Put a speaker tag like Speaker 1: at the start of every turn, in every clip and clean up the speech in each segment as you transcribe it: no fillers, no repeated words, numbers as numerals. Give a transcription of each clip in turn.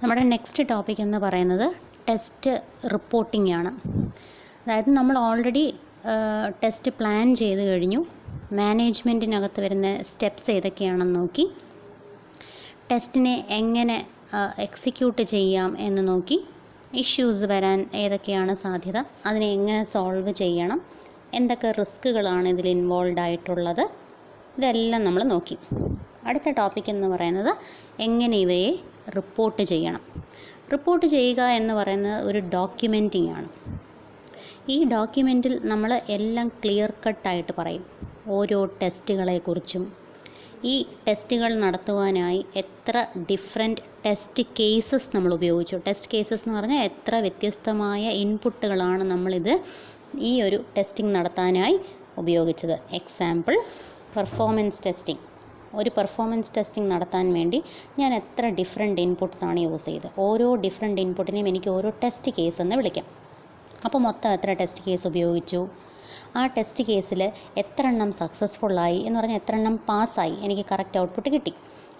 Speaker 1: നമ്മുടെ next topic എന്ന് പറയുന്നത് ടെസ്റ്റ് റിപ്പോർട്ടിംഗ് ആണ്. അതായത് നമ്മൾ ഓൾറെഡി ടെസ്റ്റ് പ്ലാൻ ചെയ്ത് കഴിഞ്ഞു. മാനേജ്മെൻറ്റിനകത്ത് വരുന്ന സ്റ്റെപ്സ് ഏതൊക്കെയാണെന്ന് നോക്കി, ടെസ്റ്റിനെ എങ്ങനെ എക്സിക്യൂട്ട് ചെയ്യാം എന്ന് നോക്കി, ഇഷ്യൂസ് വരാൻ ഏതൊക്കെയാണ് സാധ്യത, അതിനെ എങ്ങനെ സോൾവ് ചെയ്യണം, എന്തൊക്കെ റിസ്ക്കുകളാണ് ഇതിൽ ഇൻവോൾവ് ആയിട്ടുള്ളത്, ഇതെല്ലാം നമ്മൾ നോക്കി. അടുത്ത ടോപ്പിക് എന്ന് പറയുന്നത് എങ്ങനെ ഇവയെ റിപ്പോർട്ട് ചെയ്യണം. റിപ്പോർട്ട് ചെയ്യുക എന്ന് പറയുന്നത് ഒരു ഡോക്യുമെൻറ്റിംഗ് ആണ്. ഈ ഡോക്യുമെൻറ്റിൽ നമ്മൾ എല്ലാം ക്ലിയർ കട്ടായിട്ട് പറയും, ഓരോ ടെസ്റ്റുകളെക്കുറിച്ചും, ഈ ടെസ്റ്റുകൾ നടത്തുവാനായി എത്ര ഡിഫറെൻറ്റ് ടെസ്റ്റ് കേസസ് നമ്മൾ ഉപയോഗിച്ചു. ടെസ്റ്റ് കേസസ് എന്ന് പറഞ്ഞാൽ എത്ര വ്യത്യസ്തമായ ഇൻപുട്ടുകളാണ് നമ്മളിത് ഈ ഒരു ടെസ്റ്റിംഗ് നടത്താനായി ഉപയോഗിച്ചത്. Example, performance testing. ഒരു പെർഫോമൻസ് ടെസ്റ്റിംഗ് നടത്താൻ വേണ്ടി ഞാൻ എത്ര ഡിഫറെൻറ്റ് ഇൻപുട്ട്സാണ് യൂസ് ചെയ്തത്. ഓരോ ഡിഫറെൻറ്റ് ഇൻപുട്ടിനെയും എനിക്ക് ഓരോ ടെസ്റ്റ് കേസ് എന്ന് വിളിക്കാം. അപ്പോൾ മൊത്തം എത്ര ടെസ്റ്റ് കേസ് ഉപയോഗിച്ചു, ആ ടെസ്റ്റ് കേസിൽ എത്ര എണ്ണം സക്സസ്ഫുള്ളായി എന്ന് പറഞ്ഞാൽ എത്ര എണ്ണം പാസ്സായി, എനിക്ക് കറക്റ്റ് ഔട്ട്പുട്ട് കിട്ടി,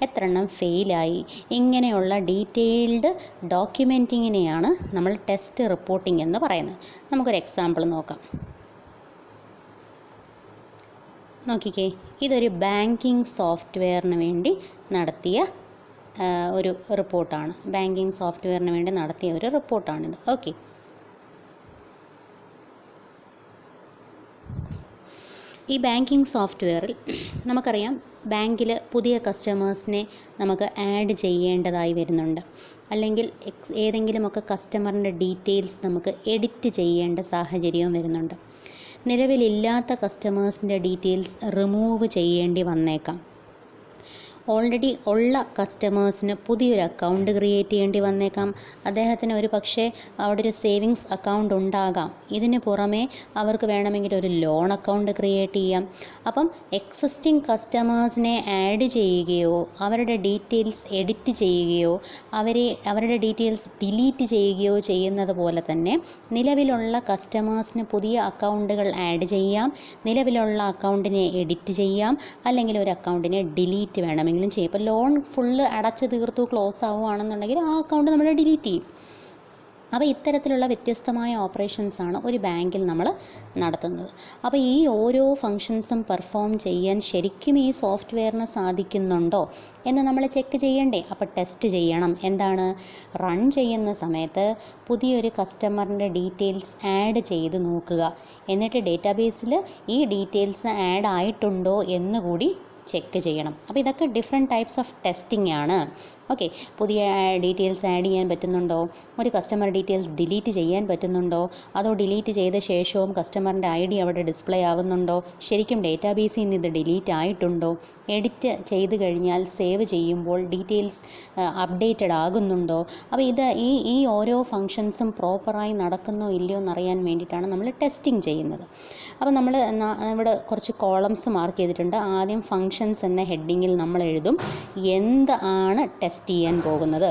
Speaker 1: എത്ര എണ്ണം ഫെയിലായി, ഇങ്ങനെയുള്ള ഡീറ്റെയിൽഡ് ഡോക്യുമെൻറ്റിങ്ങിനെയാണ് നമ്മൾ ടെസ്റ്റ് റിപ്പോർട്ടിംഗ് എന്ന് പറയുന്നത്. നമുക്കൊരു എക്സാമ്പിൾ നോക്കാം. നോക്കിക്കേ, ഇതൊരു ബാങ്കിങ് സോഫ്റ്റ്വെയറിന് വേണ്ടി നടത്തിയ ഒരു റിപ്പോർട്ടാണ്. ബാങ്കിങ് സോഫ്റ്റ്വെയറിന് വേണ്ടി നടത്തിയ ഒരു റിപ്പോർട്ടാണിത്. ഓക്കെ, ഈ ബാങ്കിങ് സോഫ്റ്റ്വെയറിൽ നമുക്കറിയാം, ബാങ്കിൽ പുതിയ കസ്റ്റമേഴ്സിനെ നമുക്ക് ആഡ് ചെയ്യേണ്ടതായി വരുന്നുണ്ട്. അല്ലെങ്കിൽ ഏതെങ്കിലുമൊക്കെ കസ്റ്റമറിൻ്റെ ഡീറ്റെയിൽസ് നമുക്ക് എഡിറ്റ് ചെയ്യേണ്ട സാഹചര്യവും വരുന്നുണ്ട്. നിലവിലില്ലാത്ത കസ്റ്റമേഴ്സിൻ്റെ ഡീറ്റെയിൽസ് റിമൂവ് ചെയ്യേണ്ടി വന്നേക്കാം. ഓൾറെഡി ഉള്ള കസ്റ്റമേഴ്സിന് പുതിയൊരു അക്കൗണ്ട് ക്രിയേറ്റ് ചെയ്യേണ്ടി വന്നേക്കാം. അദ്ദേഹത്തിന് ഒരു പക്ഷേ അവിടെ ഒരു സേവിങ്സ് അക്കൗണ്ട് ഉണ്ടാകാം. ഇതിന് പുറമേ അവർക്ക് വേണമെങ്കിൽ ഒരു ലോൺ അക്കൗണ്ട് ക്രിയേറ്റ് ചെയ്യാം. അപ്പം എക്സിസ്റ്റിംഗ് കസ്റ്റമേഴ്സിനെ ആഡ് ചെയ്യുകയോ അവരുടെ ഡീറ്റെയിൽസ് എഡിറ്റ് ചെയ്യുകയോ അവരുടെ ഡീറ്റെയിൽസ് ഡിലീറ്റ് ചെയ്യുകയോ ചെയ്യുന്നത് പോലെ തന്നെ നിലവിലുള്ള കസ്റ്റമേഴ്സിന് പുതിയ അക്കൗണ്ടുകൾ ആഡ് ചെയ്യാം, നിലവിലുള്ള അക്കൗണ്ടിനെ എഡിറ്റ് ചെയ്യാം, അല്ലെങ്കിൽ ഒരു അക്കൗണ്ടിനെ ഡിലീറ്റ് വേണമെങ്കിൽ ചെയ്യും. ഇപ്പോൾ ലോൺ ഫുള്ള് അടച്ച് തീർത്തു ക്ലോസ് ആവുകയാണെന്നുണ്ടെങ്കിൽ ആ അക്കൗണ്ട് നമ്മൾ ഡിലീറ്റ് ചെയ്യും. അപ്പോൾ ഇത്തരത്തിലുള്ള വ്യത്യസ്തമായ ഓപ്പറേഷൻസാണ് ഒരു ബാങ്കിൽ നമ്മൾ നടത്തുന്നത്. അപ്പോൾ ഈ ഓരോ ഫങ്ഷൻസും പെർഫോം ചെയ്യാൻ ശരിക്കും ഈ സോഫ്റ്റ്വെയറിന് സാധിക്കുന്നുണ്ടോ എന്ന് നമ്മൾ ചെക്ക് ചെയ്യണ്ടേ. അപ്പോൾ ടെസ്റ്റ് ചെയ്യണം. എന്താണ്, റൺ ചെയ്യുന്ന സമയത്ത് പുതിയൊരു കസ്റ്റമറിൻ്റെ ഡീറ്റെയിൽസ് ആഡ് ചെയ്ത് നോക്കുക. എന്നിട്ട് ഡേറ്റാബേസിൽ ഈ ഡീറ്റെയിൽസ് ആഡ് ആയിട്ടുണ്ടോ എന്നുകൂടി ചെക്ക് ചെയ്യണം. അപ്പോൾ ഇതൊക്കെ ഡിഫറെൻറ്റ് ടൈപ്സ് ഓഫ് ടെസ്റ്റിംഗ് ആണ്. ഓക്കെ, പുതിയ ഡീറ്റെയിൽസ് ആഡ് ചെയ്യാൻ പറ്റുന്നുണ്ടോ, ഒരു കസ്റ്റമർ ഡീറ്റെയിൽസ് ഡിലീറ്റ് ചെയ്യാൻ പറ്റുന്നുണ്ടോ, അതോ ഡിലീറ്റ് ചെയ്ത ശേഷവും കസ്റ്റമറിൻ്റെ ID അവിടെ ഡിസ്പ്ലേ ആവുന്നുണ്ടോ, ശരിക്കും ഡേറ്റാബേസിൽ നിന്ന് ഇത് ഡിലീറ്റ് ആയിട്ടുണ്ടോ, എഡിറ്റ് ചെയ്ത് കഴിഞ്ഞാൽ സേവ് ചെയ്യുമ്പോൾ ഡീറ്റെയിൽസ് അപ്ഡേറ്റഡ് ആകുന്നുണ്ടോ. അപ്പോൾ ഈ ഓരോ ഫങ്ഷൻസും പ്രോപ്പറായി നടക്കുന്നോ ഇല്ലയോ എന്നറിയാൻ വേണ്ടിയിട്ടാണ് നമ്മൾ ടെസ്റ്റിംഗ് ചെയ്യുന്നത്. അപ്പോൾ നമ്മൾ ഇവിടെ കുറച്ച് കോളംസ് മാർക്ക് ചെയ്തിട്ടുണ്ട്. ആദ്യം ഫങ്ഷൻസ് എന്ന ഹെഡിങ്ങിൽ നമ്മൾ എഴുതും എന്താണ് ടെസ്റ്റ് ചെയ്യാൻ പോകുന്നത്.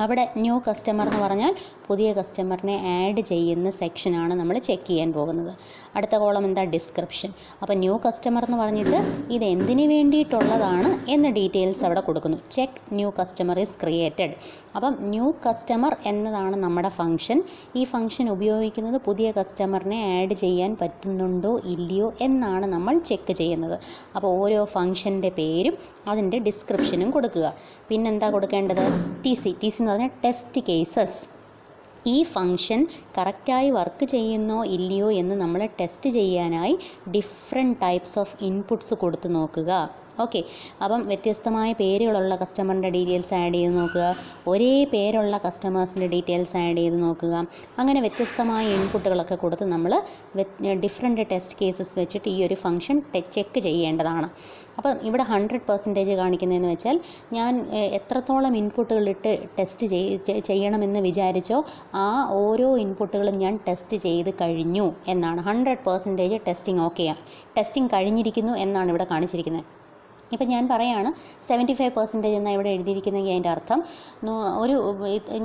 Speaker 1: അവിടെ ന്യൂ കസ്റ്റമർ എന്ന് പറഞ്ഞാൽ പുതിയ കസ്റ്റമറിനെ ആഡ് ചെയ്യുന്ന സെക്ഷനാണ് നമ്മൾ ചെക്ക് ചെയ്യാൻ പോകുന്നത്. അടുത്ത കോളം എന്താ, ഡിസ്ക്രിപ്ഷൻ. അപ്പോൾ ന്യൂ കസ്റ്റമർ എന്ന് പറഞ്ഞിട്ട് ഇത് എന്തിനു വേണ്ടിയിട്ടുള്ളതാണ് എന്ന ഡീറ്റെയിൽസ് അവിടെ കൊടുക്കുന്നു. Check new customer is created. അപ്പം ന്യൂ കസ്റ്റമർ എന്നതാണ് നമ്മുടെ ഫംഗ്ഷൻ. ഈ ഫംഗ്ഷൻ ഉപയോഗിക്കുന്നത് പുതിയ കസ്റ്റമറിനെ ആഡ് ചെയ്യാൻ പറ്റുന്നുണ്ടോ ഇല്ലയോ എന്നാണ് നമ്മൾ ചെക്ക് ചെയ്യുന്നത്. അപ്പോൾ ഓരോ ഫംഗ്ഷൻ്റെ പേരും അതിൻ്റെ ഡിസ്ക്രിപ്ഷനും കൊടുക്കുക. പിന്നെന്താ കൊടുക്കേണ്ടത്, TC എന്ന് പറഞ്ഞാൽ ടെസ്റ്റ് കേസസ്. ഈ ഫംഗ്ഷൻ കറക്റ്റായി വർക്ക് ചെയ്യുന്നോ ഇല്ലയോ എന്ന് നമ്മൾ ടെസ്റ്റ് ചെയ്യാനായി ഡിഫറെൻറ്റ് ടൈപ്സ് ഓഫ് ഇൻപുട്സ് കൊടുത്ത് നോക്കുക. ഓക്കെ, അപ്പം വ്യത്യസ്തമായ പേരുകളുള്ള കസ്റ്റമറിൻ്റെ ഡീറ്റെയിൽസ് ആഡ് ചെയ്ത് നോക്കുക, ഒരേ പേരുള്ള കസ്റ്റമേഴ്സിൻ്റെ ഡീറ്റെയിൽസ് ആഡ് ചെയ്ത് നോക്കുക. അങ്ങനെ വ്യത്യസ്തമായ ഇൻപുട്ടുകളൊക്കെ കൊടുത്ത് നമ്മൾ ഡിഫറെൻറ്റ് ടെസ്റ്റ് കേസസ് വെച്ചിട്ട് ഈ ഒരു ഫംഗ്ഷൻ ചെക്ക് ചെയ്യേണ്ടതാണ്. അപ്പം ഇവിടെ 100% കാണിക്കുന്നതെന്ന് വെച്ചാൽ ഞാൻ എത്രത്തോളം ഇൻപുട്ടുകളിട്ട് ടെസ്റ്റ് ചെയ്യണമെന്ന് വിചാരിച്ചോ ആ ഓരോ ഇൻപുട്ടുകളും ഞാൻ ടെസ്റ്റ് ചെയ്ത് കഴിഞ്ഞു എന്നാണ്. 100% ടെസ്റ്റിംഗ് ഓക്കെയാണ്, ടെസ്റ്റിംഗ് കഴിഞ്ഞിരിക്കുന്നു എന്നാണ് ഇവിടെ കാണിച്ചിരിക്കുന്നത്. ഇപ്പം ഞാൻ പറയുകയാണ് 75% എന്നാണ് ഇവിടെ എഴുതിയിരിക്കുന്നതെങ്കിൽ അതിൻ്റെ അർത്ഥം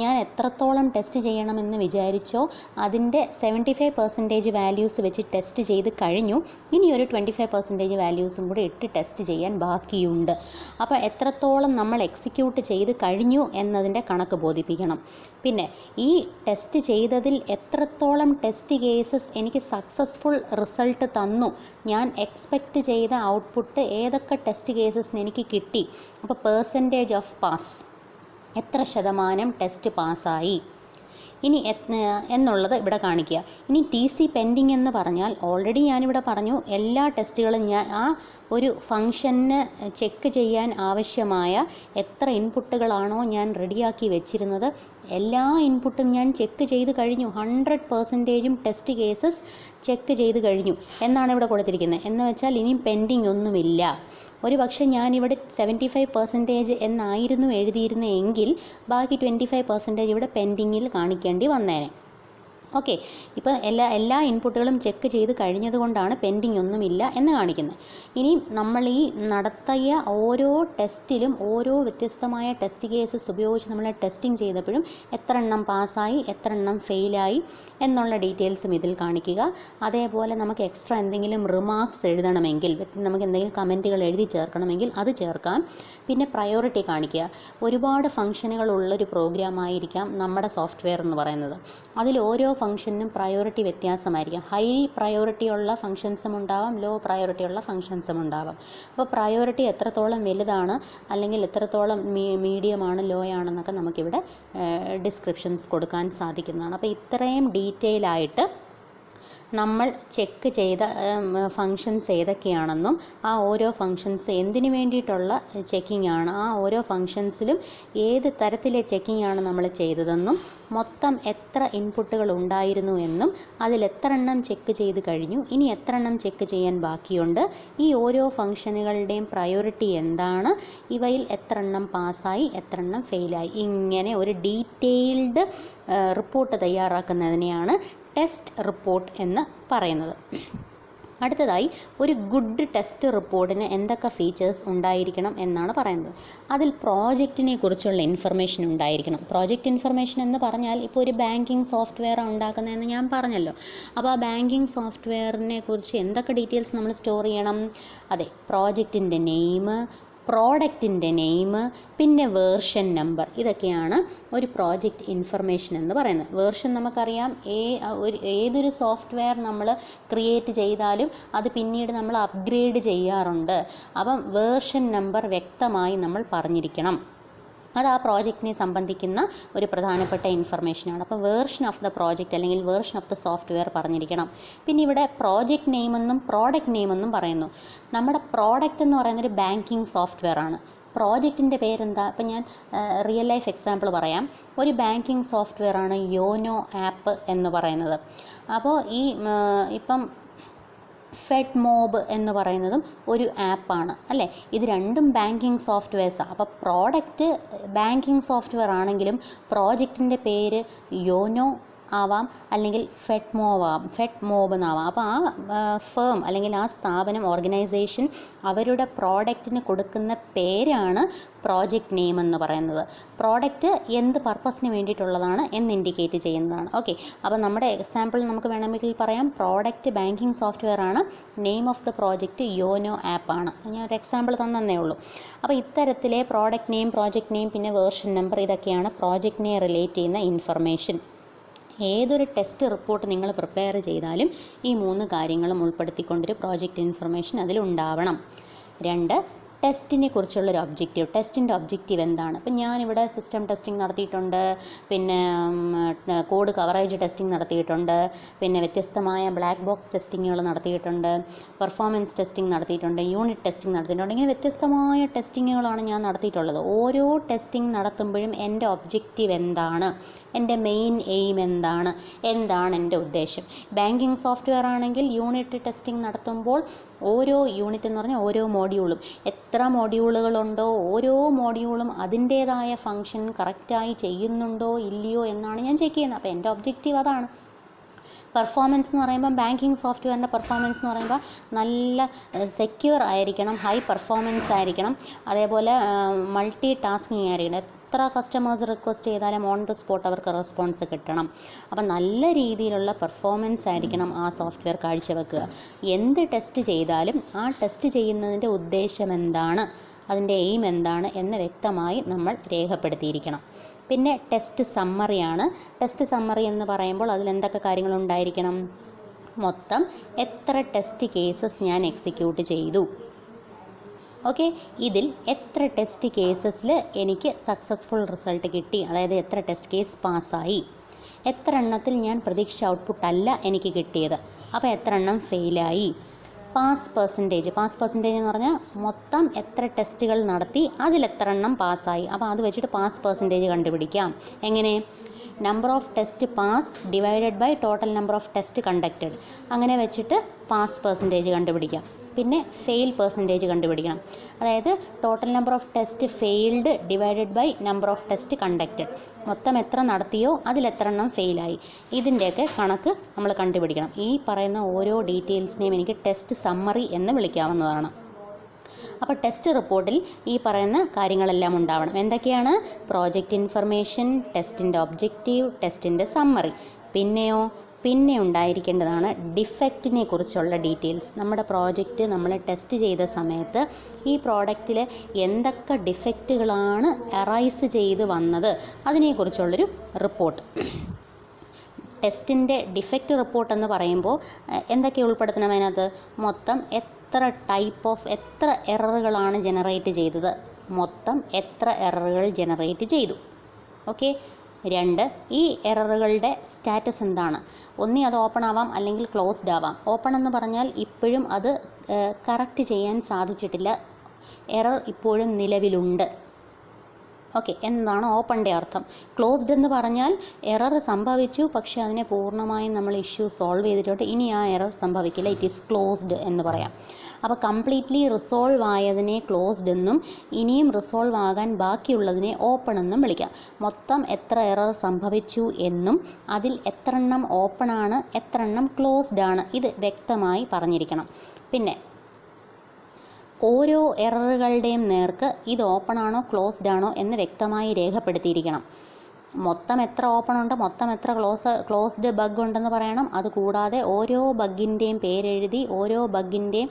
Speaker 1: ഞാൻ എത്രത്തോളം ടെസ്റ്റ് ചെയ്യണമെന്ന് വിചാരിച്ചോ അതിൻ്റെ 75% വാല്യൂസ് വെച്ച് ടെസ്റ്റ് ചെയ്ത് കഴിഞ്ഞു. ഇനി ഒരു 25% വാല്യൂസും കൂടി ഇട്ട് ടെസ്റ്റ് ചെയ്യാൻ ബാക്കിയുണ്ട്. അപ്പോൾ എത്രത്തോളം നമ്മൾ എക്സിക്യൂട്ട് ചെയ്ത് കഴിഞ്ഞു എന്നതിൻ്റെ കണക്ക് ബോധിപ്പിക്കണം. പിന്നെ ഈ ടെസ്റ്റ് ചെയ്തതിൽ എത്രത്തോളം ടെസ്റ്റ് കേസസ് എനിക്ക് സക്സസ്ഫുൾ റിസൾട്ട് തന്നു, ഞാൻ എക്സ്പെക്റ്റ് ചെയ്ത ഔട്ട്പുട്ട് ഏതൊക്കെ ടെസ്റ്റ് കേസസിന് എനിക്ക് കിട്ടി, അപ്പോൾ പെർസെൻറ്റേജ് ഓഫ് പാസ്, എത്ര ശതമാനം ടെസ്റ്റ് പാസ്സായി ഇനി എന്നുള്ളത് ഇവിടെ കാണിക്കുക. ഇനി TC പെൻഡിങ് എന്ന് പറഞ്ഞാൽ ഓൾറെഡി ഞാനിവിടെ പറഞ്ഞു എല്ലാ ടെസ്റ്റുകളും ഞാൻ ആ ഒരു ഫംഗ്ഷന് ചെക്ക് ചെയ്യാൻ ആവശ്യമായ എത്ര ഇൻപുട്ടുകളാണോ ഞാൻ റെഡിയാക്കി വെച്ചിരുന്നത് എല്ലാ ഇൻപുട്ടും ഞാൻ ചെക്ക് ചെയ്ത് കഴിഞ്ഞു. 100% ടെസ്റ്റ് കേസസ് ചെക്ക് ചെയ്ത് കഴിഞ്ഞു എന്നാണ് ഇവിടെ കൊടുത്തിരിക്കുന്നത്. എന്ന് വെച്ചാൽ ഇനിയും പെൻഡിങ് ഒന്നുമില്ല. ഒരു പക്ഷേ ഞാനിവിടെ 75% എന്നായിരുന്നു എഴുതിയിരുന്നതെങ്കിൽ ബാക്കി 25% ഇവിടെ പെൻഡിങ്ങിൽ കാണിക്കേണ്ടി വന്നേനെ. ഓക്കെ, ഇപ്പോൾ എല്ലാ ഇൻപുട്ടുകളും ചെക്ക് ചെയ്ത് കഴിഞ്ഞതുകൊണ്ടാണ് പെൻഡിങ് ഒന്നുമില്ല എന്ന് കാണിക്കുന്നത്. ഇനി നമ്മൾ ഈ നടത്തിയ ഓരോ ടെസ്റ്റിലും ഓരോ വ്യത്യസ്തമായ ടെസ്റ്റ് കേസസ് ഉപയോഗിച്ച് നമ്മൾ ടെസ്റ്റിംഗ് ചെയ്തപ്പോഴും എത്ര എണ്ണം പാസ്സായി എത്ര എണ്ണം ഫെയിലായി എന്നുള്ള ഡീറ്റെയിൽസും ഇതിൽ കാണിക്കുക. അതേപോലെ നമുക്ക് എക്സ്ട്രാ എന്തെങ്കിലും റിമാർക്സ് എഴുതണമെങ്കിൽ, നമുക്ക് എന്തെങ്കിലും കമൻറ്റുകൾ എഴുതി ചേർക്കണമെങ്കിൽ അത് ചേർക്കാം. പിന്നെ പ്രയോറിറ്റി കാണിക്കുക. ഒരുപാട് ഫംഗ്ഷനുകളുള്ളൊരു പ്രോഗ്രാമായിരിക്കാം നമ്മുടെ സോഫ്റ്റ്വെയർ എന്ന് പറയുന്നത്. അതിൽ ഓരോ ഫംഗ്ഷനും പ്രയോറിറ്റി വ്യത്യാസമായിരിക്കും. ഹൈ പ്രയോറിറ്റി ഉള്ള ഫംഗ്ഷൻസും ഉണ്ടാവാം, ലോ പ്രയോറിറ്റി ഉള്ള ഫംഗ്ഷൻസും ഉണ്ടാവാം. അപ്പോൾ പ്രയോറിറ്റി എത്രത്തോളം വലുതാണ് അല്ലെങ്കിൽ എത്രത്തോളം മീഡിയമാണ് ലോ ആണെന്നൊക്കെ നമുക്കിവിടെ ഡിസ്ക്രിപ്ഷൻസ് കൊടുക്കാൻ സാധിക്കുന്നതാണ്. അപ്പോൾ ഇത്രയും ഡീറ്റെയിൽ ആയിട്ട് നമ്മൾ ചെക്ക് ചെയ്ത ഫങ്ഷൻസ് ഏതൊക്കെയാണെന്നും ആ ഓരോ ഫങ്ഷൻസ് എന്തിനു വേണ്ടിയിട്ടുള്ള ചെക്കിംഗ് ആണ്, ആ ഓരോ ഫങ്ഷൻസിലും ഏത് തരത്തിലെ ചെക്കിംഗ് ആണ് നമ്മൾ ചെയ്തതെന്നും മൊത്തം എത്ര ഇൻപുട്ടുകൾ ഉണ്ടായിരുന്നു എന്നും അതിൽ എത്ര എണ്ണം ചെക്ക് ചെയ്ത് കഴിഞ്ഞു, ഇനി എത്ര എണ്ണം ചെക്ക് ചെയ്യാൻ ബാക്കിയുണ്ട്, ഈ ഓരോ ഫങ്ഷനുകളുടെയും പ്രയോറിറ്റി എന്താണ്, ഇവയിൽ എത്ര എണ്ണം പാസ്സായി എത്ര എണ്ണം ഫെയിലായി, ഇങ്ങനെ ഒരു ഡീറ്റെയിൽഡ് റിപ്പോർട്ട് തയ്യാറാക്കുന്നതിനെയാണ് ടെസ്റ്റ് റിപ്പോർട്ട് എന്ന് പറയുന്നത്. അടുത്തതായി ഒരു ഗുഡ് ടെസ്റ്റ് റിപ്പോർട്ടിന് എന്തൊക്കെ ഫീച്ചേഴ്സ് ഉണ്ടായിരിക്കണം എന്നാണ് പറയുന്നത്. അതിൽ പ്രോജക്റ്റിനെ കുറിച്ചുള്ള ഇൻഫർമേഷൻ ഉണ്ടായിരിക്കണം. പ്രോജക്റ്റ് ഇൻഫർമേഷൻ എന്ന് പറഞ്ഞാൽ ഇപ്പോൾ ഒരു ബാങ്കിങ് സോഫ്റ്റ്വെയർ ഉണ്ടാക്കുന്നതെന്ന് ഞാൻ പറഞ്ഞല്ലോ. അപ്പോൾ ആ ബാങ്കിങ് സോഫ്റ്റ്വെയറിനെ കുറിച്ച് എന്തൊക്കെ ഡീറ്റെയിൽസ് നമ്മൾ സ്റ്റോർ ചെയ്യണം? അതെ, പ്രോജക്റ്റിൻ്റെ നെയിം, പ്രോഡക്റ്റിൻ്റെ നെയിം, പിന്നെ വേർഷൻ നമ്പർ, ഇതൊക്കെയാണ് ഒരു പ്രോജക്റ്റ് ഇൻഫർമേഷൻ എന്ന് പറയുന്നത്. വേർഷൻ നമുക്കറിയാം, ഏതൊരു സോഫ്റ്റ്വെയർ നമ്മൾ ക്രിയേറ്റ് ചെയ്താലും അത് പിന്നീട് നമ്മൾ അപ്ഗ്രേഡ് ചെയ്യാറുണ്ട്. അപ്പം വേർഷൻ നമ്പർ വ്യക്തമായി നമ്മൾ പറഞ്ഞിരിക്കണം. അത് ആ പ്രോജക്റ്റിനെ സംബന്ധിക്കുന്ന ഒരു പ്രധാനപ്പെട്ട ഇൻഫർമേഷനാണ്. അപ്പോൾ വേർഷൻ ഓഫ് ദ പ്രോജക്റ്റ് അല്ലെങ്കിൽ വേർഷൻ ഓഫ് ദ സോഫ്റ്റ്വെയർ പറഞ്ഞിരിക്കണം. പിന്നെ ഇവിടെ പ്രോജക്റ്റ് നെയിമെന്നും പ്രോഡക്റ്റ് നെയിമെന്നും പറയുന്നു. നമ്മുടെ പ്രോഡക്റ്റ് എന്ന് പറയുന്നത് ഒരു ബാങ്കിങ് സോഫ്റ്റ്വെയർ ആണ്. പ്രോജക്റ്റിൻ്റെ പേരെന്താ? ഇപ്പം ഞാൻ റിയൽ ലൈഫ് എക്സാമ്പിൾ പറയാം. ഒരു ബാങ്കിങ് സോഫ്റ്റ്വെയർ ആണ് യോനോ ആപ്പ് എന്ന് പറയുന്നത്. അപ്പോൾ ഇപ്പം ഫെഡ്മോബ് എന്ന് പറയുന്നതും ഒരു ആപ്പാണ് അല്ലേ? ഇത് രണ്ടും ബാങ്കിങ് സോഫ്റ്റ്വെയർസാണ്. അപ്പോൾ പ്രോഡക്റ്റ് ബാങ്കിങ് സോഫ്റ്റ്വെയർ ആണെങ്കിലും പ്രോജക്റ്റിൻ്റെ പേര് യോനോ ആവാം അല്ലെങ്കിൽ ഫെഡ്മോബ് എന്നാവാം. അപ്പോൾ ആ ഫേം അല്ലെങ്കിൽ ആ സ്ഥാപനം, ഓർഗനൈസേഷൻ അവരുടെ പ്രോഡക്റ്റിന് കൊടുക്കുന്ന പേരാണ് പ്രോജക്റ്റ് നെയിം എന്ന് പറയുന്നത്. പ്രോഡക്റ്റ് എന്ത് പർപ്പസിന് വേണ്ടിയിട്ടുള്ളതാണ് എന്ന് ഇൻഡിക്കേറ്റ് ചെയ്യുന്നതാണ്. ഓക്കെ, അപ്പോൾ നമ്മുടെ എക്സാമ്പിൾ നമുക്ക് വേണമെങ്കിൽ പറയാം, പ്രോഡക്റ്റ് ബാങ്കിങ് സോഫ്റ്റ്വെയർ ആണ്, name of the project YONO ആപ്പാണ്. ഞാൻ ഒരു എക്സാമ്പിൾ തന്നേ ഉള്ളൂ. അപ്പോൾ ഇത്തരത്തിലെ പ്രോഡക്റ്റ് നെയിം, പ്രോജക്റ്റ് നെയിം, പിന്നെ വേർഷൻ നമ്പർ, ഇതൊക്കെയാണ് പ്രോജക്റ്റിനെ റിലേറ്റ് ചെയ്യുന്ന ഇൻഫർമേഷൻ. ഏതൊരു ടെസ്റ്റ് റിപ്പോർട്ട് നിങ്ങൾ പ്രിപ്പയർ ചെയ്താലും ഈ 3 കാര്യങ്ങളും ഉൾപ്പെടുത്തിക്കൊണ്ടൊരു പ്രോജക്റ്റ് ഇൻഫർമേഷൻ അതിലുണ്ടാവണം. 2, ടെസ്റ്റിനെ കുറിച്ചുള്ളൊരു ഒബ്ജക്റ്റീവ്. ടെസ്റ്റിൻ്റെ ഒബ്ജക്റ്റീവ് എന്താണ്? ഇപ്പം ഞാനിവിടെ സിസ്റ്റം ടെസ്റ്റിംഗ് നടത്തിയിട്ടുണ്ട്, പിന്നെ കോഡ് കവറേജ് ടെസ്റ്റിംഗ് നടത്തിയിട്ടുണ്ട്, പിന്നെ വ്യത്യസ്തമായ ബ്ലാക്ക് ബോക്സ് ടെസ്റ്റിങ്ങുകൾ നടത്തിയിട്ടുണ്ട്, പെർഫോമൻസ് ടെസ്റ്റിംഗ് നടത്തിയിട്ടുണ്ട്, യൂണിറ്റ് ടെസ്റ്റിംഗ് നടത്തിയിട്ടുണ്ട്. ഇങ്ങനെ വ്യത്യസ്തമായ ടെസ്റ്റിങ്ങുകളാണ് ഞാൻ നടത്തിയിട്ടുള്ളത്. ഓരോ ടെസ്റ്റിംഗ് നടത്തുമ്പോഴും എൻ്റെ ഒബ്ജക്റ്റീവ് എന്താണ്, എൻ്റെ മെയിൻ എയിം എന്താണ് എൻ്റെ ഉദ്ദേശം. ബാങ്കിങ് സോഫ്റ്റ്വെയർ ആണെങ്കിൽ യൂണിറ്റ് ടെസ്റ്റിംഗ് നടത്തുമ്പോൾ ഓരോ യൂണിറ്റ് എന്ന് പറഞ്ഞാൽ ഓരോ മോഡ്യൂളും എത്ര മോഡ്യൂളുകളുണ്ടോ ഓരോ മോഡ്യൂളും അതിൻ്റേതായ ഫങ്ഷൻ കറക്റ്റായി ചെയ്യുന്നുണ്ടോ ഇല്ലയോ എന്നാണ് ഞാൻ ചെക്ക് ചെയ്യുന്നത്. അപ്പോൾ എൻ്റെ ഒബ്ജക്റ്റീവ് അതാണ്. പെർഫോമൻസ് എന്ന് പറയുമ്പോൾ ബാങ്കിങ് സോഫ്റ്റ്വെയറിൻ്റെ പെർഫോമൻസ് എന്ന് പറയുമ്പോൾ നല്ല സെക്യൂർ ആയിരിക്കണം, ഹൈ പെർഫോമൻസ് ആയിരിക്കണം, അതേപോലെ മൾട്ടി ടാസ്കിങ് ആയിരിക്കണം. എത്ര കസ്റ്റമേഴ്സ് റിക്വസ്റ്റ് ചെയ്താലും ഓൺ ദ സ്പോട്ട് അവർക്ക് റെസ്പോൺസ് കിട്ടണം. അപ്പം നല്ല രീതിയിലുള്ള പെർഫോമൻസ് ആയിരിക്കണം ആ സോഫ്റ്റ്വെയർ കാഴ്ചവെക്കുക. എന്ത് ടെസ്റ്റ് ചെയ്താലും ആ ടെസ്റ്റ് ചെയ്യുന്നതിൻ്റെ ഉദ്ദേശം എന്താണ്, അതിൻ്റെ എയിം എന്താണ് എന്ന് വ്യക്തമായി നമ്മൾ രേഖപ്പെടുത്തിയിരിക്കണം. പിന്നെ ടെസ്റ്റ് സമ്മറിയാണ്. ടെസ്റ്റ് സമ്മറി എന്ന് പറയുമ്പോൾ അതിൽ എന്തൊക്കെ കാര്യങ്ങളുണ്ടായിരിക്കണം? മൊത്തം എത്ര ടെസ്റ്റ് കേസസ് ഞാൻ എക്സിക്യൂട്ട് ചെയ്തു, ഓക്കെ, ഇതിൽ എത്ര ടെസ്റ്റ് കേസസിൽ എനിക്ക് സക്സസ്ഫുൾ റിസൾട്ട് കിട്ടി, അതായത് എത്ര ടെസ്റ്റ് കേസ് പാസ്സായി, എത്ര എണ്ണത്തിൽ ഞാൻ പ്രതീക്ഷ ഔട്ട്പുട്ട് അല്ല എനിക്ക് കിട്ടിയത്, അപ്പോൾ എത്ര എണ്ണം ഫെയിലായി. പാസ് പെർസെൻറ്റേജ് എന്ന് പറഞ്ഞാൽ മൊത്തം എത്ര ടെസ്റ്റുകൾ നടത്തി അതിലെത്ര എണ്ണം പാസ്സായി, അപ്പോൾ അത് വെച്ചിട്ട് പാസ് പെർസെൻറ്റേജ് കണ്ടുപിടിക്കാം. എങ്ങനെ? Number of test pass divided by total number of test conducted, അങ്ങനെ വെച്ചിട്ട് പാസ് പെർസെൻറ്റേജ് കണ്ടുപിടിക്കാം. പിന്നെ ഫെയിൽ പെർസെൻറ്റേജ് കണ്ടുപിടിക്കണം, അതായത് total number of test failed divided by number of test conducted, മൊത്തം എത്ര നടത്തിയോ അതിലെത്ര എണ്ണം ഫെയിലായി, ഇതിൻ്റെയൊക്കെ കണക്ക് നമ്മൾ കണ്ടുപിടിക്കണം. ഈ പറയുന്ന ഓരോ ഡീറ്റെയിൽസിനെയും എനിക്ക് ടെസ്റ്റ് സമ്മറി എന്ന് വിളിക്കാവുന്നതാണ്. അപ്പോൾ ടെസ്റ്റ് റിപ്പോർട്ടിൽ ഈ പറയുന്ന കാര്യങ്ങളെല്ലാം ഉണ്ടാവണം. എന്തൊക്കെയാണ്? പ്രോജക്റ്റ് ഇൻഫർമേഷൻ, ടെസ്റ്റിൻ്റെ ഒബ്ജക്റ്റീവ്, ടെസ്റ്റിൻ്റെ സമ്മറി. പിന്നെ ഉണ്ടായിരിക്കേണ്ടതാണ് ഡിഫക്റ്റിനെ കുറിച്ചുള്ള ഡീറ്റെയിൽസ്. നമ്മുടെ പ്രോജക്റ്റ് നമ്മൾ ടെസ്റ്റ് ചെയ്ത സമയത്ത് ഈ പ്രോഡക്റ്റിൽ എന്തൊക്കെ ഡിഫക്റ്റുകളാണ് അറൈസ് ചെയ്ത് വന്നത് അതിനെക്കുറിച്ചുള്ളൊരു റിപ്പോർട്ട്. ടെസ്റ്റിൻ്റെ ഡിഫക്റ്റ് റിപ്പോർട്ട് എന്ന് പറയുമ്പോൾ എന്തൊക്കെ ഉൾപ്പെടുത്തണം അതിനകത്ത്? മൊത്തം എത്ര എററുകളാണ് ജനറേറ്റ് ചെയ്തത്, മൊത്തം എത്ര എററുകൾ ജനറേറ്റ് ചെയ്തു, ഓക്കെ. 2, ഈ എററുകളുടെ സ്റ്റാറ്റസ് എന്താണ്? ഒന്നി അത് ഓപ്പൺ ആവാം അല്ലെങ്കിൽ ക്ലോസ്ഡ് ആവാം. ഓപ്പൺ എന്ന് പറഞ്ഞാൽ ഇപ്പോഴും അത് കറക്റ്റ് ചെയ്യാൻ സാധിച്ചിട്ടില്ല, എറർ ഇപ്പോഴും നിലവിലുണ്ട്, ഓക്കെ, എന്നതാണ് ഓപ്പണിൻ്റെ അർത്ഥം. ക്ലോസ്ഡ് എന്ന് പറഞ്ഞാൽ എറർ സംഭവിച്ചു, പക്ഷേ അതിനെ പൂർണ്ണമായും നമ്മൾ ഇഷ്യൂ സോൾവ് ചെയ്തിട്ടുണ്ട്, ഇനി ആ എറർ സംഭവിക്കില്ല, ഇറ്റ് ഈസ് ക്ലോസ്ഡ് എന്ന് പറയാം. അപ്പോൾ കംപ്ലീറ്റ്ലി റിസോൾവ് ആയതിനെ ക്ലോസ്ഡ് എന്നും ഇനിയും റിസോൾവ് ആകാൻ ബാക്കിയുള്ളതിനെ ഓപ്പൺ എന്നും വിളിക്കാം. മൊത്തം എത്ര എറർ സംഭവിച്ചു എന്നും അതിൽ എത്ര എണ്ണം ഓപ്പൺ ആണ്, എത്ര എണ്ണം ക്ലോസ്ഡ് ആണ്, ഇത് വ്യക്തമായി പറഞ്ഞിരിക്കണം. പിന്നെ ഓരോ എററുകളുടെയും നേർക്ക് ഇത് ഓപ്പൺ ആണോ ക്ലോസ്ഡ് ആണോ എന്ന് വ്യക്തമായി രേഖപ്പെടുത്തിയിരിക്കണം. മൊത്തം എത്ര ഓപ്പൺ ഉണ്ട്, മൊത്തം എത്ര ക്ലോസ്ഡ് ബഗ് ഉണ്ടെന്ന് പറയണം. അതുകൂടാതെ ഓരോ ബഗ്ഗിൻ്റെയും പേരെഴുതി ഓരോ ബഗ്ഗിൻ്റെയും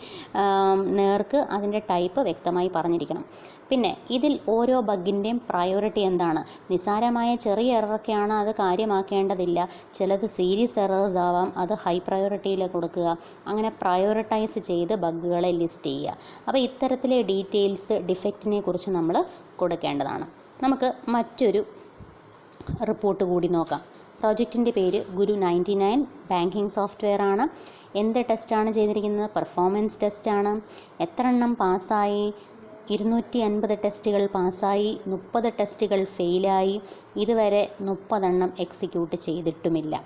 Speaker 1: നേർക്ക് അതിൻ്റെ ടൈപ്പ് വ്യക്തമായി പറഞ്ഞിരിക്കണം. പിന്നെ ഇതിൽ ഓരോ ബഗ്ഗിൻ്റെയും പ്രയോറിറ്റി എന്താണ്? നിസ്സാരമായ ചെറിയ എററൊക്കെയാണ്, അത് കാര്യമാക്കേണ്ടതില്ല. ചിലത് സീരിയസ് എറേഴ്സ് ആവാം, അത് ഹൈ പ്രയോറിറ്റിയിൽ കൊടുക്കുക. അങ്ങനെ പ്രയോറിറ്റൈസ് ചെയ്ത് ബഗ്ഗുകളെ ലിസ്റ്റ് ചെയ്യുക. അപ്പോൾ ഇത്തരത്തിലെ ഡീറ്റെയിൽസ് ഡിഫക്റ്റിനെ കുറിച്ച് നമ്മൾ കൊടുക്കേണ്ടതാണ്. നമുക്ക് മറ്റൊരു റിപ്പോർട്ട് കൂടി നോക്കാം. പ്രോജക്റ്റിൻ്റെ പേര് ഗുരു 99 ബാങ്കിങ് സോഫ്റ്റ്വെയർ ആണ്. എന്ത് ടെസ്റ്റാണ് ചെയ്തിരിക്കുന്നത്? പെർഫോമൻസ് ടെസ്റ്റാണ്. എത്ര എണ്ണം പാസ്സായി? 250 ടെസ്റ്റുകൾ പാസ്സായി, 30 ടെസ്റ്റുകൾ ഫെയിലായി, ഇതുവരെ 30 എണ്ണം എക്സിക്യൂട്ട് ചെയ്തിട്ടുമില്ല,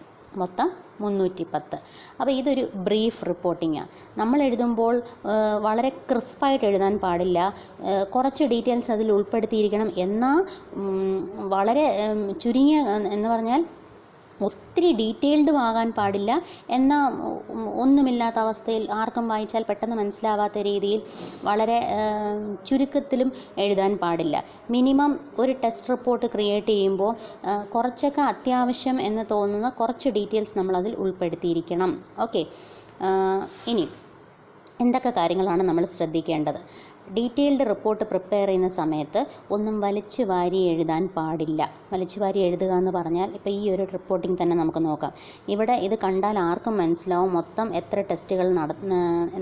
Speaker 1: മൊത്തം 310. അപ്പോൾ ഇതൊരു ബ്രീഫ് റിപ്പോർട്ടിങ്ങാണ്. നമ്മൾ എഴുതുമ്പോൾ വളരെ ക്രിസ്പായിട്ട് എഴുതാൻ പാടില്ല, കുറച്ച് ഡീറ്റെയിൽസ് അതിൽ ഉൾപ്പെടുത്തിയിരിക്കണം. എന്നാൽ വളരെ ചുരുങ്ങിയ എന്ന് പറഞ്ഞാൽ ഒത്തിരി ഡീറ്റെയിൽഡും ആകാൻ പാടില്ല, എന്നാൽ ഒന്നുമില്ലാത്ത അവസ്ഥയിൽ ആർക്കും വായിച്ചാൽ പെട്ടെന്ന് മനസ്സിലാവാത്ത രീതിയിൽ വളരെ ചുരുക്കത്തിലും എഴുതാൻ പാടില്ല. മിനിമം ഒരു ടെസ്റ്റ് റിപ്പോർട്ട് ക്രിയേറ്റ് ചെയ്യുമ്പോൾ കുറച്ചൊക്കെ അത്യാവശ്യം എന്ന് തോന്നുന്ന കുറച്ച് ഡീറ്റെയിൽസ് നമ്മളതിൽ ഉൾപ്പെടുത്തിയിരിക്കണം, ഓക്കെ. ഇനി എന്തൊക്കെ കാര്യങ്ങളാണ് നമ്മൾ ശ്രദ്ധിക്കേണ്ടത്? ഡീറ്റെയിൽഡ് റിപ്പോർട്ട് പ്രിപ്പയർ ചെയ്യുന്ന സമയത്ത് ഒന്നും വലിച്ചു വാരി എഴുതാൻ പാടില്ല. വലിച്ചു വാരി എഴുതുക എന്ന് പറഞ്ഞാൽ ഇപ്പോൾ ഈ ഒരു റിപ്പോർട്ടിംഗ് തന്നെ നമുക്ക് നോക്കാം. ഇവിടെ ഇത് കണ്ടാൽ ആർക്കും മനസ്സിലാവും മൊത്തം എത്ര ടെസ്റ്റുകൾ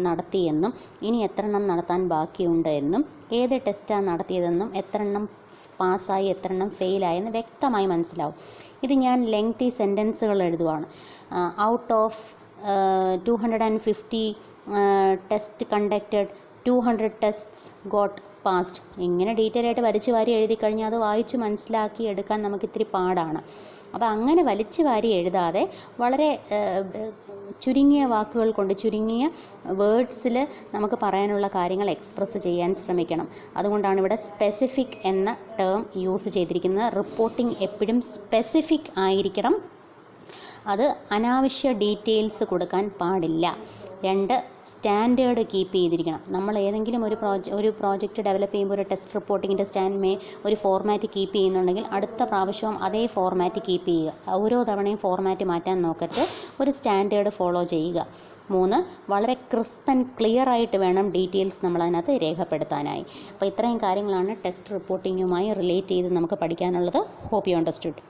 Speaker 1: നടത്തിയെന്നും ഇനി എത്ര എണ്ണം നടത്താൻ ബാക്കിയുണ്ട് എന്നും ഏത് ടെസ്റ്റാണ് നടത്തിയതെന്നും എത്ര എണ്ണം പാസ്സായി എത്ര എണ്ണം ഫെയിലായെന്ന് വ്യക്തമായി മനസ്സിലാവും. ഇത് ഞാൻ ലെങ്തി സെൻറ്റൻസുകൾ എഴുതുവാണ്. Out of 250 test conducted 200 tests got passed. ഇങ്ങനെ ഡീറ്റെയിൽ ആയിട്ട് വലിച്ചു വാരി എഴുതി കഴിഞ്ഞാൽ അത് വായിച്ച് മനസ്സിലാക്കി എടുക്കാൻ നമുക്കിത്തിരി പാടാണ്. അപ്പോൾ അങ്ങനെ വലിച്ചു വാരി എഴുതാതെ വളരെ ചുരുങ്ങിയ വാക്കുകൾ കൊണ്ട് ചുരുങ്ങിയ വേർഡ്സിൽ നമുക്ക് പറയാനുള്ള കാര്യങ്ങൾ എക്സ്പ്രസ് ചെയ്യാൻ ശ്രമിക്കണം. അതുകൊണ്ടാണ് ഇവിടെ സ്പെസിഫിക് എന്ന ടേം യൂസ് ചെയ്തിരിക്കുന്നത്. റിപ്പോർട്ടിംഗ് എപ്പോഴും സ്പെസിഫിക് ആയിരിക്കണം, അത് അനാവശ്യ ഡീറ്റെയിൽസ് കൊടുക്കാൻ പാടില്ല. 2, സ്റ്റാൻഡേർഡ് കീപ്പ് ചെയ്തിരിക്കണം. നമ്മൾ ഏതെങ്കിലും ഒരു പ്രോജക്റ്റ് ഡെവലപ്പ് ചെയ്യുമ്പോൾ ഒരു ടെസ്റ്റ് റിപ്പോർട്ടിങ്ങിൻ്റെ ഒരു ഫോർമാറ്റ് കീപ്പ് ചെയ്യുന്നുണ്ടെങ്കിൽ അടുത്ത പ്രാവശ്യവും അതേ ഫോർമാറ്റ് കീപ്പ് ചെയ്യുക. ഓരോ തവണയും ഫോർമാറ്റ് മാറ്റാൻ നോക്കരുത്. ഒരു സ്റ്റാൻഡേർഡ് ഫോളോ ചെയ്യുക. 3, വളരെ ക്രിസ്പ് ആൻഡ് ക്ലിയർ ആയിട്ട് വേണം ഡീറ്റെയിൽസ് നമ്മൾ അതിനകത്ത് രേഖപ്പെടുത്താനായി. അപ്പോൾ ഇത്രയും കാര്യങ്ങളാണ് ടെസ്റ്റ് റിപ്പോർട്ടിങ്ങുമായി റിലേറ്റ് ചെയ്ത് നമുക്ക് പഠിക്കാനുള്ളത്. Hope you understood.